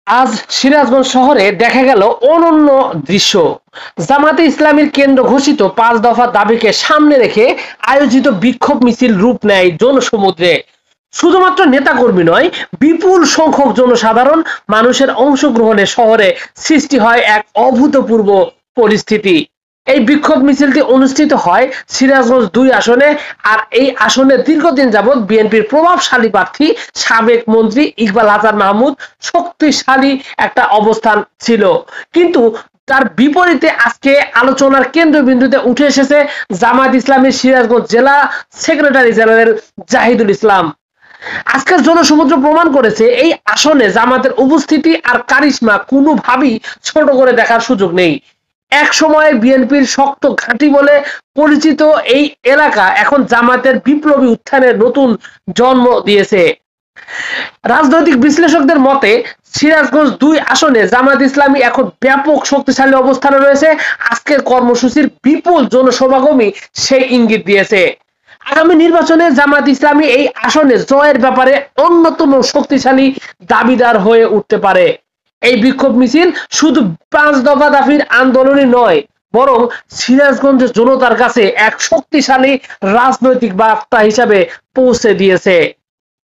আজ সিরাজগঞ্জ শহরে দেখা গেল অনন্য দৃশ্য। জামাতে ইসলামীর কেন্দ্র ঘোষিত 5 দফা দাবিকে সামনে রেখে আয়োজিত বিক্ষোভ মিছিল রূপ নেয় জনসমুদ্রে। শুধুমাত্র নেতাকর্মী নয়, বিপুল সংখ্যক জনসাধারণ মানুষের অংশগ্রহণে শহরে সৃষ্টি হয় এক অভূতপূর্ব পরিস্থিতি। এই বিক্ষোভ মিছিলটি অনুষ্ঠিত হয় সিরাজগঞ্জ 2 আসনে। আর এই আসনে দীর্ঘদিন যাবৎ বিএনপির প্রভাবশালী প্রার্থী সাবেক মন্ত্রী ইকবাল হাসান মাহমুদ শক্তিশালী একটা অবস্থান ছিল। কিন্তু তার বিপরীতে আজকে আলোচনার কেন্দ্রবিন্দুতে উঠে এসেছে জামায়াত ইসলামীর সিরাজগঞ্জ জেলা সেক্রেটারি জেনারেল জাহিদুল ইসলাম। আজকের জনসমুদ্র প্রমাণ করেছে এই আসনে জামাতের উপস্থিতি আর কারিশমা কোনোভাবেই ছোট করে দেখার সুযোগ নেই। এক সময় বিএনপির শক্ত ঘাঁটি বলে পরিচিত এই এলাকা এখন জামাতের বিপ্লবী উত্থানের নতুন জন্ম দিয়েছে। রাজনৈতিক বিশ্লেষকদের মতে সিরাজগঞ্জ 2 আসনে জামায়াত ইসলামী এখন ব্যাপক শক্তিশালী অবস্থানে রয়েছে। আজকের কর্মসূচির বিপুল জনসমাগমই সেই ইঙ্গিত দিয়েছে। আগামী নির্বাচনে জামায়াত ইসলামী এই আসনে জয়ের ব্যাপারে অন্যতম শক্তিশালী দাবিদার হয়ে উঠতে পারে। এই বিক্ষোভ মিছিল শুধু 5 দফা দাবির আন্দোলনই নয়, বরং সিরাজগঞ্জের জনতার কাছে এক শক্তিশালী রাজনৈতিক বার্তা হিসাবে পৌঁছে দিয়েছে।